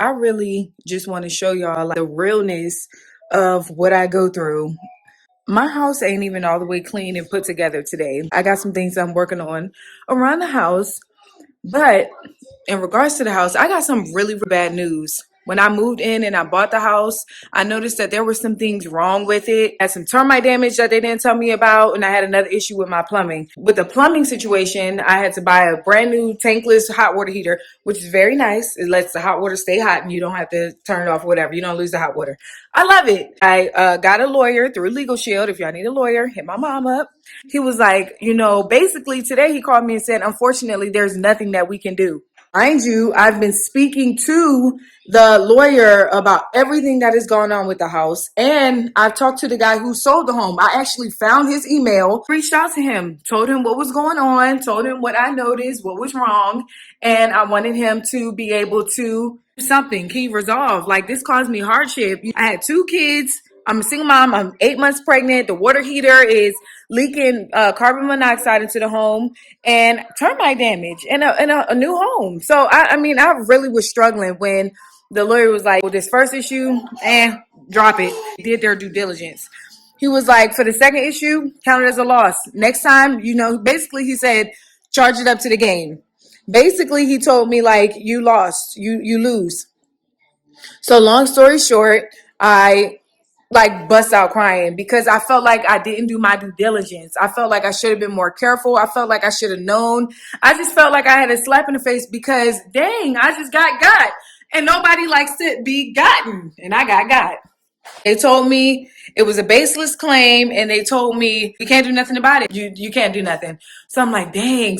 I really just want to show y'all like the realness of what I go through. My house ain't even all the way clean and put together today. I got some things I'm working on around the house, but in regards to the house, I got some really bad news. When I moved in and I bought the house, I noticed that there were some things wrong with it. I had some termite damage that they didn't tell me about, and I had another issue with my plumbing. With the plumbing situation, I had to buy a brand new tankless hot water heater, which is very nice. It lets the hot water stay hot and you don't have to turn it off or whatever. You don't lose the hot water. I love it. I got a lawyer through Legal Shield. If y'all need a lawyer, hit my mom up. He was like, basically today he called me and said, unfortunately, there's nothing that we can do. Mind you, I've been speaking to the lawyer about everything that is going on with the house. And I've talked to the guy who sold the home. I actually found his email, reached out to him, told him what was going on, told him what I noticed, what was wrong. And I wanted him to be able to do something. He resolved. Like, this caused me hardship. I had 2 kids. I'm a single mom. I'm 8 months pregnant. The water heater is leaking carbon monoxide into the home and termite damage in a new home. So, I mean, I really was struggling when the lawyer was like, well, this first issue, drop it. Did their due diligence. He was like, for the second issue, count it as a loss. Next time, basically he said, charge it up to the game. Basically, he told me, like, you lost, you lose. So long story short, I like bust out crying because I felt like I didn't do my due diligence. I felt like I should have been more careful. I felt like I should have known. I just felt like I had a slap in the face because dang, I just got. And nobody likes to be gotten. And I got. They told me it was a baseless claim and they told me you can't do nothing about it. You can't do nothing. So I'm like, dang.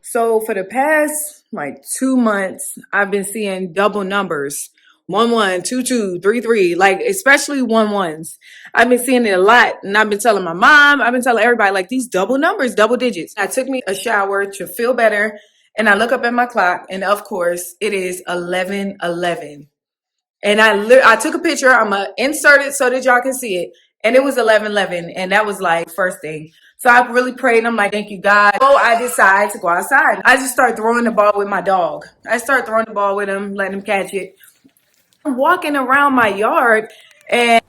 So for the past like 2 months, I've been seeing double numbers. 1 1, 2 2, 3 3, like especially 1 1s. I've been seeing it a lot, and I've been telling my mom, I've been telling everybody, like, these double numbers, double digits. I took me a shower to feel better, and I look up at my clock, and of course, it is 11:11. And I took a picture. I'm gonna insert it so that y'all can see it, and it was 11:11, and that was like first thing. So I really prayed. I'm like, thank you, God. So I decide to go outside. I just start throwing the ball with my dog. I start throwing the ball with him, letting him catch it. I'm walking around my yard, and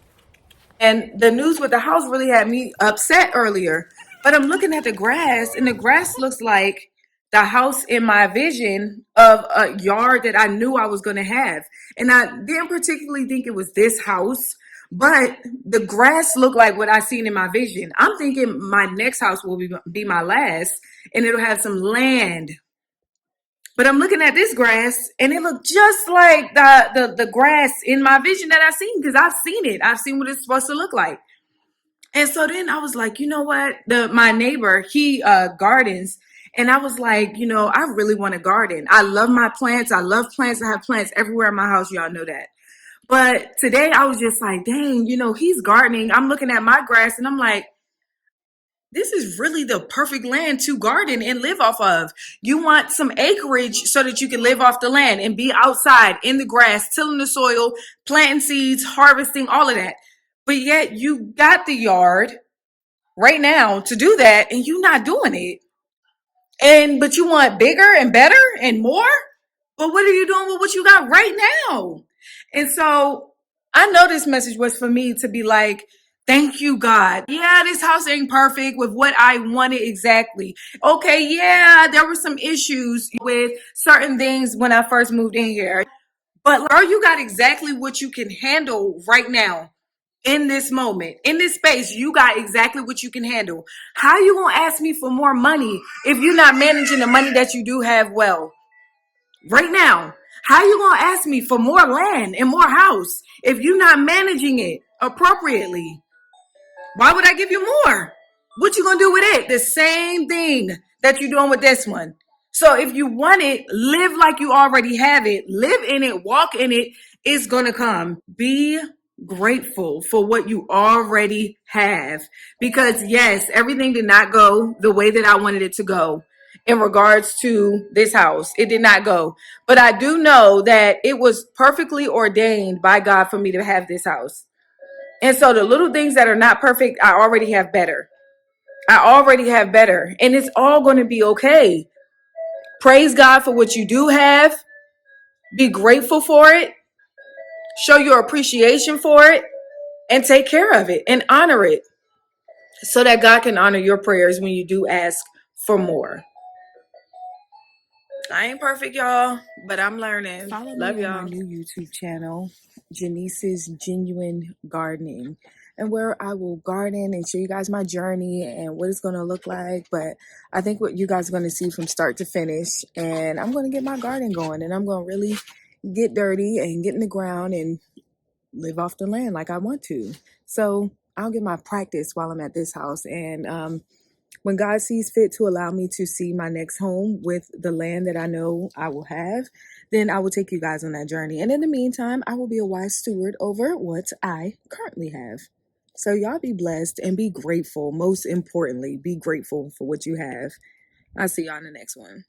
the news with the house really had me upset earlier. But I'm looking at the grass, and the grass looks like the house in my vision of a yard that I knew I was going to have. And I didn't particularly think it was this house, but the grass looked like what I seen in my vision. I'm thinking my next house will be my last, and it'll have some land. But I'm looking at this grass, and it looked just like the grass in my vision that I've seen, because I've seen it. I've seen what it's supposed to look like. And so then I was like, you know what? My neighbor, he gardens. And I was like, I really want to garden. I love my plants. I love plants. I have plants everywhere in my house. Y'all know that. But today I was just like, dang, he's gardening. I'm looking at my grass, and I'm like, this is really the perfect land to garden and live off of. You want some acreage so that you can live off the land and be outside in the grass, tilling the soil, planting seeds, harvesting, all of that. But yet you got the yard right now to do that, and you're not doing it. But you want bigger and better and more? But what are you doing with what you got right now? And so I know this message was for me to be like, thank you, God. Yeah, this house ain't perfect with what I wanted exactly. Okay, yeah, there were some issues with certain things when I first moved in here. But girl, you got exactly what you can handle right now. In this moment, in this space, you got exactly what you can handle. How you gonna ask me for more money if you're not managing the money that you do have well? Right now, how you gonna ask me for more land and more house if you're not managing it appropriately? Why would I give you more? What you gonna do with it? The same thing that you're doing with this one. So if you want it, live like you already have it. Live in it, walk in it. It's gonna come. Be grateful for what you already have. Because yes, everything did not go the way that I wanted it to go. In regards to this house, it did not go. But I do know that it was perfectly ordained by God for me to have this house. And so the little things that are not perfect, I already have better. And it's all going to be okay. Praise God for what you do have. Be grateful for it, show your appreciation for it, and take care of it and honor it so that God can honor your prayers when you do ask for more. I ain't perfect, y'all, but I'm learning. Follow Love me on y'all. my new YouTube channel, Janice's Genuine Gardening, and where I will garden and show you guys my journey and what it's going to look like. But I think what you guys are going to see from start to finish, and I'm going to get my garden going, and I'm going to really get dirty and get in the ground and live off the land like I want to. So I'll get my practice while I'm at this house. And when God sees fit to allow me to see my next home with the land that I know I will have, then I will take you guys on that journey. And in the meantime, I will be a wise steward over what I currently have. So y'all be blessed and be grateful. Most importantly, be grateful for what you have. I'll see y'all in the next one.